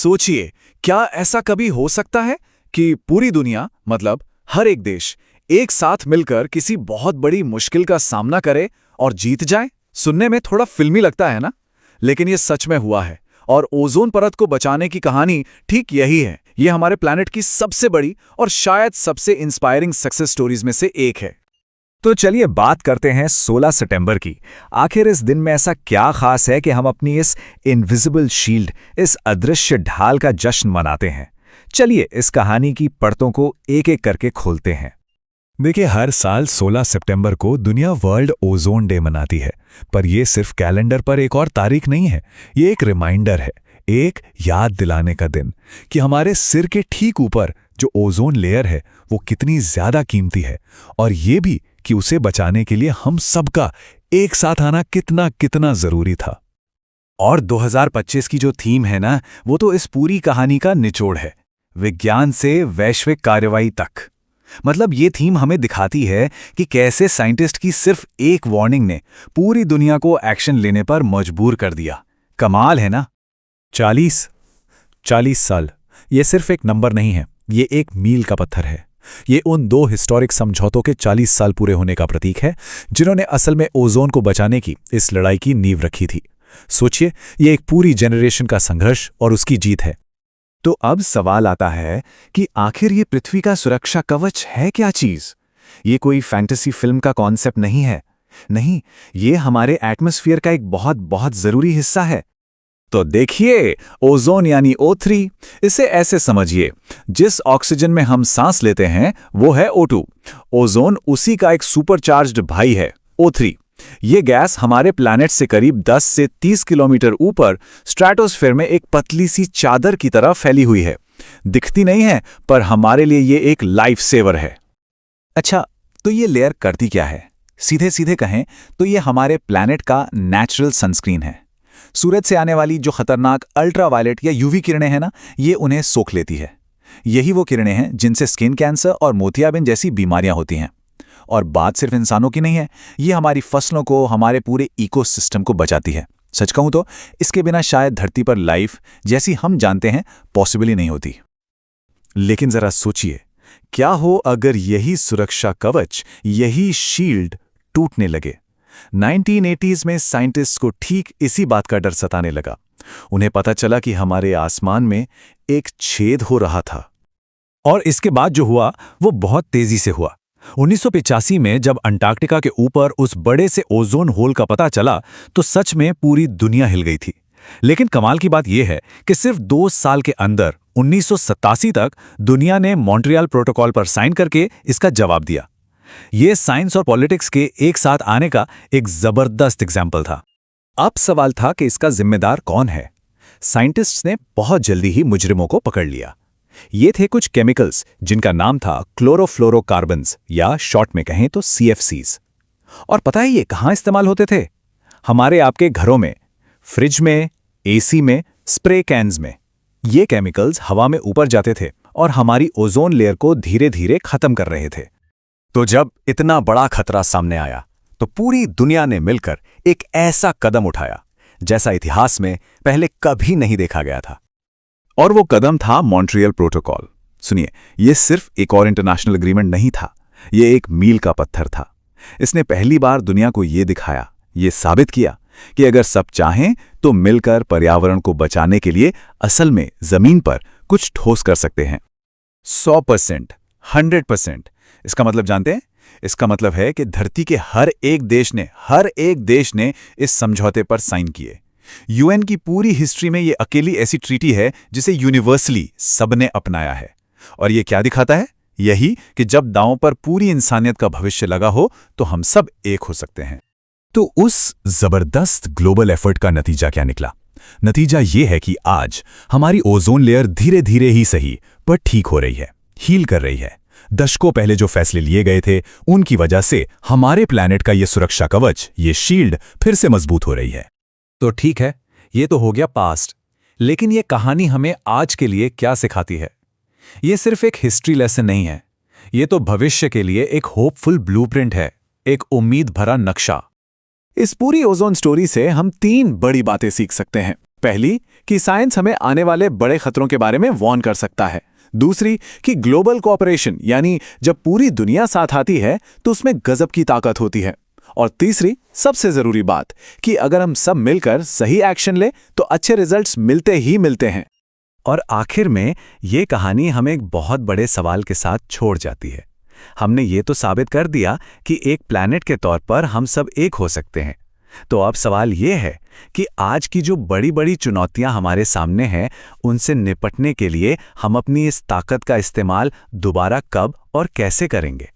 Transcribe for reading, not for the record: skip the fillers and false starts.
सोचिए, क्या ऐसा कभी हो सकता है कि पूरी दुनिया, मतलब हर एक देश, एक साथ मिलकर किसी बहुत बड़ी मुश्किल का सामना करे और जीत जाए? सुनने में थोड़ा फिल्मी लगता है ना, लेकिन ये सच में हुआ है। और ओजोन परत को बचाने की कहानी ठीक यही है। ये हमारे प्लैनेट की सबसे बड़ी और शायद सबसे इंस्पायरिंग सक्सेस स्टोरीज में से एक है। तो चलिए बात करते हैं 16 सितंबर की। आखिर इस दिन में ऐसा क्या खास है कि हम अपनी इस इनविजिबल शील्ड, इस अदृश्य ढाल का जश्न मनाते हैं? चलिए इस कहानी की परतों को एक एक करके खोलते हैं। देखिए, हर साल 16 सितंबर को दुनिया वर्ल्ड ओजोन डे मनाती है, पर यह सिर्फ कैलेंडर पर एक और तारीख नहीं है। ये एक रिमाइंडर है, एक याद दिलाने का दिन कि हमारे सिर के ठीक ऊपर जो ओजोन लेयर है वो कितनी ज्यादा कीमती है, और ये भी कि उसे बचाने के लिए हम सबका एक साथ आना कितना कितना जरूरी था। और 2025 की जो थीम है ना, वो तो इस पूरी कहानी का निचोड़ है, विज्ञान से वैश्विक कार्रवाई तक। मतलब ये थीम हमें दिखाती है कि कैसे साइंटिस्ट की सिर्फ एक वार्निंग ने पूरी दुनिया को एक्शन लेने पर मजबूर कर दिया। कमाल है ना। 40 साल, ये सिर्फ एक नंबर नहीं है, ये एक मील का पत्थर है। ये उन दो हिस्टोरिक समझौतों के 40 साल पूरे होने का प्रतीक है, जिन्होंने असल में ओजोन को बचाने की इस लड़ाई की नींव रखी थी। सोचिए, ये एक पूरी जनरेशन का संघर्ष और उसकी जीत है। तो अब सवाल आता है कि आखिर ये पृथ्वी का सुरक्षा कवच है क्या चीज? ये कोई फैंटेसी फिल्म का कॉन्सेप्ट नहीं है। नहीं, ये हमारे एटमॉस्फेयर का एक बहुत बहुत जरूरी हिस्सा है। तो देखिए, ओजोन यानी O3, इसे ऐसे समझिए, जिस ऑक्सीजन में हम सांस लेते हैं वो है O2। ओजोन उसी का एक सुपरचार्ज्ड भाई है, O3। ये गैस हमारे प्लैनेट से करीब 10 से 30 किलोमीटर ऊपर स्ट्रैटोस्फेयर में एक पतली सी चादर की तरह फैली हुई है। दिखती नहीं है, पर हमारे लिए ये एक लाइफ सेवर है। अच्छा, तो ये लेयर करती क्या है? सीधे सीधे कहें तो ये हमारे प्लैनेट का नेचुरल सनस्क्रीन है। सूरज से आने वाली जो खतरनाक अल्ट्रावायलेट या यूवी किरणें हैं ना, ये उन्हें सोख लेती है। यही वो किरणें हैं जिनसे स्किन कैंसर और मोतियाबिंद जैसी बीमारियां होती हैं। और बात सिर्फ इंसानों की नहीं है, ये हमारी फसलों को, हमारे पूरे इकोसिस्टम को बचाती है। सच कहूं तो इसके बिना शायद धरती पर लाइफ जैसी हम जानते हैं पॉसिबल ही नहीं होती। लेकिन जरा सोचिए, क्या हो अगर यही सुरक्षा कवच, यही शील्ड टूटने लगे? 1980s में साइंटिस्ट्स को ठीक इसी बात का डर सताने लगा। उन्हें पता चला कि हमारे आसमान में एक छेद हो रहा था। और इसके बाद जो हुआ वो बहुत तेजी से हुआ। 1985 में जब अंटार्कटिका के ऊपर उस बड़े से ओजोन होल का पता चला तो सच में पूरी दुनिया हिल गई थी। लेकिन कमाल की बात यह है कि सिर्फ 2 साल के अंदर 1987 तक दुनिया ने मॉन्ट्रियल प्रोटोकॉल पर साइन करके इसका जवाब दिया। यह साइंस और पॉलिटिक्स के एक साथ आने का एक जबरदस्त एग्जाम्पल था। अब सवाल था कि इसका जिम्मेदार कौन है? साइंटिस्ट्स ने बहुत जल्दी ही मुजरिमों को पकड़ लिया। ये थे कुछ केमिकल्स जिनका नाम था क्लोरोफ्लोरोकार्बन्स, या शॉर्ट में कहें तो CFCs। और पता है ये कहाँ इस्तेमाल होते थे? हमारे आपके घरों में, फ्रिज में, AC में, स्प्रे कैन्स में। ये केमिकल्स हवा में ऊपर जाते थे और हमारी ओजोन लेयर को धीरे धीरे खत्म कर रहे थे। तो जब इतना बड़ा खतरा सामने आया तो पूरी दुनिया ने मिलकर एक ऐसा कदम उठाया जैसा इतिहास में पहले कभी नहीं देखा गया था। और वो कदम था मॉन्ट्रियल प्रोटोकॉल। सुनिए, ये सिर्फ एक और इंटरनेशनल एग्रीमेंट नहीं था, ये एक मील का पत्थर था। इसने पहली बार दुनिया को ये दिखाया, ये साबित किया कि अगर सब चाहें तो मिलकर पर्यावरण को बचाने के लिए असल में जमीन पर कुछ ठोस कर सकते हैं। 100%, 100%। इसका मतलब जानते हैं? इसका मतलब है कि धरती के हर एक देश ने इस समझौते पर साइन किए। UN की पूरी हिस्ट्री में ये अकेली ऐसी ट्रीटी है जिसे यूनिवर्सली सबने अपनाया है। और ये क्या दिखाता है? यही कि जब दांव पर पूरी इंसानियत का भविष्य लगा हो तो हम सब एक हो सकते हैं। तो उस जबरदस्त ग्लोबल एफर्ट का नतीजा क्या निकला? नतीजा ये है कि आज हमारी ओजोन लेयर धीरे धीरे ही सही पर ठीक हो रही है, हील कर रही है। दशकों पहले जो फैसले लिए गए थे उनकी वजह से हमारे प्लैनेट का ये सुरक्षा कवच, ये शील्ड फिर से मजबूत हो रही है। तो ठीक है, ये तो हो गया पास्ट, लेकिन ये कहानी हमें आज के लिए क्या सिखाती है? ये सिर्फ एक हिस्ट्री लेसन नहीं है, ये तो भविष्य के लिए एक होपफुल ब्लूप्रिंट है, एक उम्मीद भरा नक्शा। इस पूरी ओजोन स्टोरी से हम 3 बड़ी बातें सीख सकते हैं। पहली, कि साइंस हमें आने वाले बड़े खतरों के बारे में वार्न कर सकता है। दूसरी कि ग्लोबल कोऑपरेशन, यानी जब पूरी दुनिया साथ आती है तो उसमें गजब की ताकत होती है। और तीसरी सबसे जरूरी बात कि अगर हम सब मिलकर सही एक्शन ले तो अच्छे रिजल्ट्स मिलते ही मिलते हैं। और आखिर में ये कहानी हमें एक बहुत बड़े सवाल के साथ छोड़ जाती है। हमने ये तो साबित कर दिया कि एक प्लैनेट के तौर पर हम सब एक हो सकते हैं। तो अब सवाल ये है कि आज की जो बड़ी बड़ी चुनौतियां हमारे सामने हैं, उनसे निपटने के लिए हम अपनी इस ताकत का इस्तेमाल दोबारा कब और कैसे करेंगे।